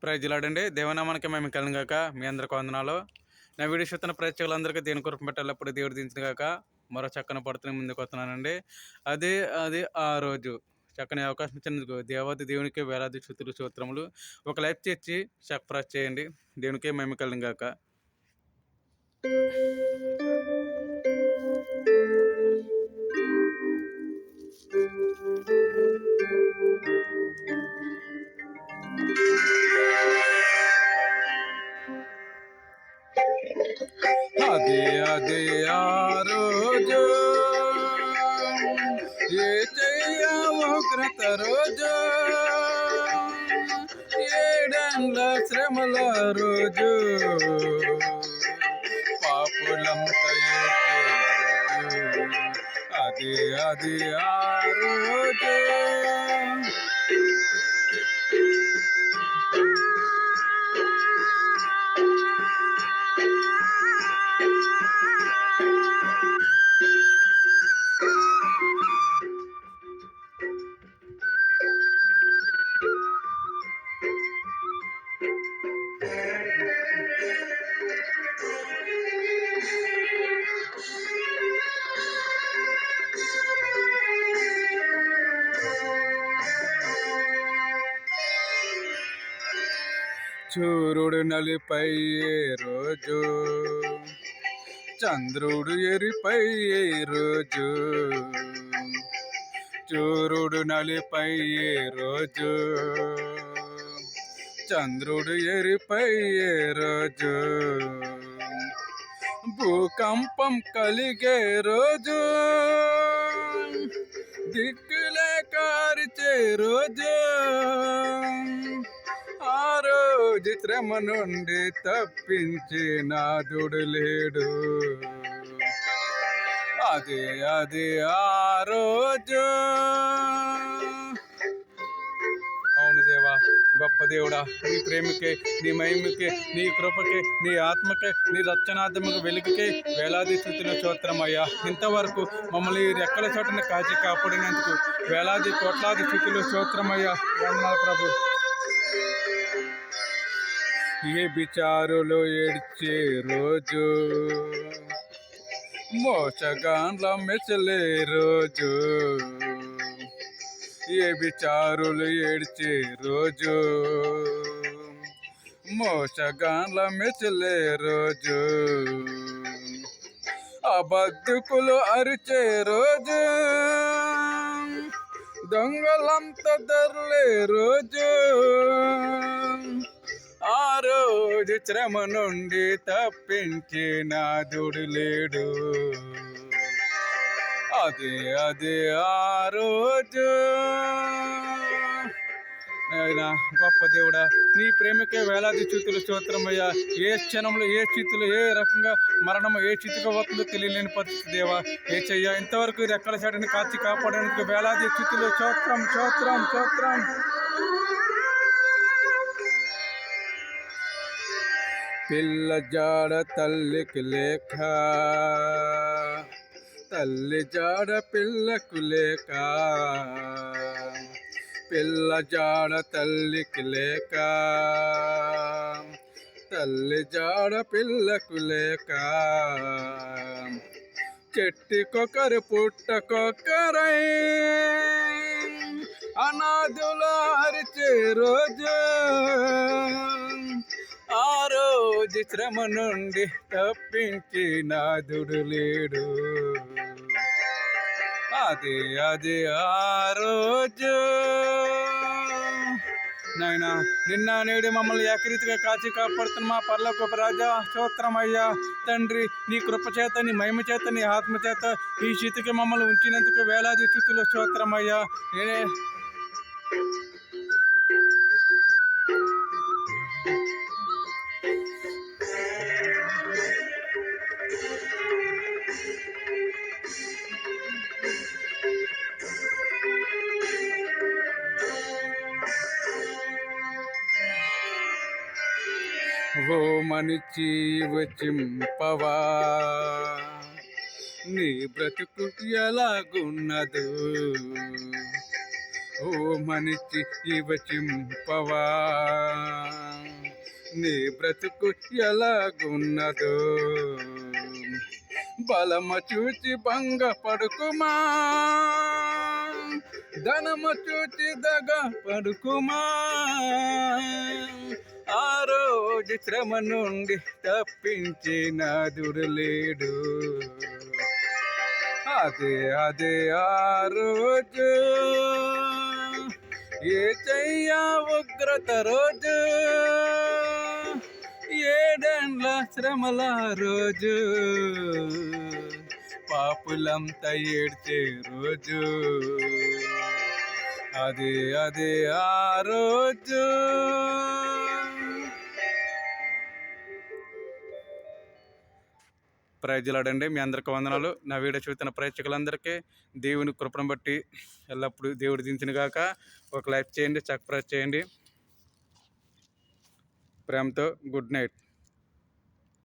ప్రైజ్లాడండి దేవనామానికి మేము కలిగాక మీ అందరికి వందనాలు. నా వీడియో చూస్తున్న ప్రేక్షకులందరికీ దేని కొరకు పెట్టాలప్పుడు దేవుడు దించినగాక మరో చక్కని పడుతున్న ముందుకు వస్తున్నానండి. అది అది ఆ రోజు చక్కని అవకాశం ఇచ్చినందుకు దేవునికి వేలాది స్తుతులు స్తోత్రములు. ఒక లైక్ చేసి సబ్స్క్రైబ్ చేయండి. దేవునికి మేము కలిగాక. అదే అదే ఆ రోజు ఏ ఉగ్రత రోజు, ఏడేండ్ల శ్రమల రోజు, పాపులంత అదే అది ఆ రోజు. సూర్యుడు నలిపయ్యే రోజు, చంద్రుడు ఎరిపయ్యే రోజు, సూర్యుడు నలిపయ్యే రోజు, చంద్రుడు ఎరిపయ్యే రోజు, భూకంపం కలిగే రోజు, దిక్కులే కారిచే రోజు, ఆ రోజు శ్రమ నుండి తప్పించి నాదుడు లేడు. అదే అది ఆ రోజు. అవును దేవా, గొప్ప దేవుడా, నీ ప్రేమకే, నీ మహిమకే, నీ కృపకే, నీ ఆత్మకే, నీ రక్షణాత్మక వెలుగుకే వేలాది స్తుతులు స్తోత్రమయ్యా. ఇంతవరకు మమ్మల్ని రెక్కల చోటున కాచి కాపాడినందుకు వేలాది కోట్లాది స్తుతులు స్తోత్రమయ్యా. వందనాలు ప్రభు. ఏ విచారులు ఏడ్చే రోజు, మోసగాండ్ల మెచ్చలే రోజు, ఏ విచారులు ఏడ్చే రోజు, మోసగాండ్ల మెచ్చలే రోజు, అబద్ధకులు అరిచే రోజు, దొంగలంత ధరలే రోజు, ఆ రోజు శ్రమ నుండి తప్పించి నాదుడు లేడు. అదే అదే ఆ రోజు. అయినా గొప్ప దేవుడా, నీ ప్రేమకే వేలాది స్తుతులు స్తోత్రమయ్యా. ఏ క్షణంలో, ఏ స్థితిలో, ఏ రకంగా మరణము ఏ స్థితిగా వస్తుందో తెలియలేని పరిస్థితి దేవా. ఏ చెయ్యా, ఇంతవరకు రెక్కల చాటుని కాచి కాపాడడానికి వేలాది స్తుతులు స్తోత్రం స్తోత్రం స్తోత్రం. పిల్ల జాడ తల్లికి లేక, తల్లి జాడ పిల్లకు లేక, పిల్ల జాడ తల్లికి లేక, తల్లి జాడ పిల్లకు లేక, చెట్టుకొకరు పుట్టకొకరై అనాథులు అరిచే రోజు, ఆ రోజు శ్రమ నుండి తప్పించి నాదుడు లేడు. అదే అది ఆ రోజు. నాయనా, నిన్న నేడు మమ్మల్ని ఏకరీతిగా కాచి కాపాడుతున్న మా పరలోకపు రాజా స్తోత్రమయ్యా. తండ్రి, నీ కృప చేత, నీ మహిమ చేత, నీ ఆత్మ చేత ఈ స్థితికి మమ్మల్ని ఉంచినందుకు వేలాది స్తుతులు స్తోత్రమయ్యా. నేనే ఓ మనిషి వచ్చింపవా, నీ బ్రతుకు ఎలాగున్నదు, ఓ మనిషి వచ్చింపవా, నీ బ్రతుకు ఎలాగున్నదో. బలమ చూచి భంగ పడుకుమా, ధనము చూచి దగ పడుకుమా. ఆ రోజు శ్రమ నుండి తప్పించిన దురులేడు. అదే ఆ రోజు యేసయ్య ఉగ్రత రోజు, ఏడేండ్ల శ్రమల రోజు, పాపులంతా ఏడ్చే రోజు. అదే ఆ రోజు. ప్రైజ్లాడండి. మీ అందరికీ వందనాలు. నా వీడియో చూస్తున్న ప్రేక్షకులందరికీ దేవుని కృపను బట్టి ఎల్లప్పుడూ దేవుడు దించిన గాక. ఒక లైక్ చేయండి, సబ్స్క్రైబ్ చేయండి. ప్రేమతో గుడ్ నైట్.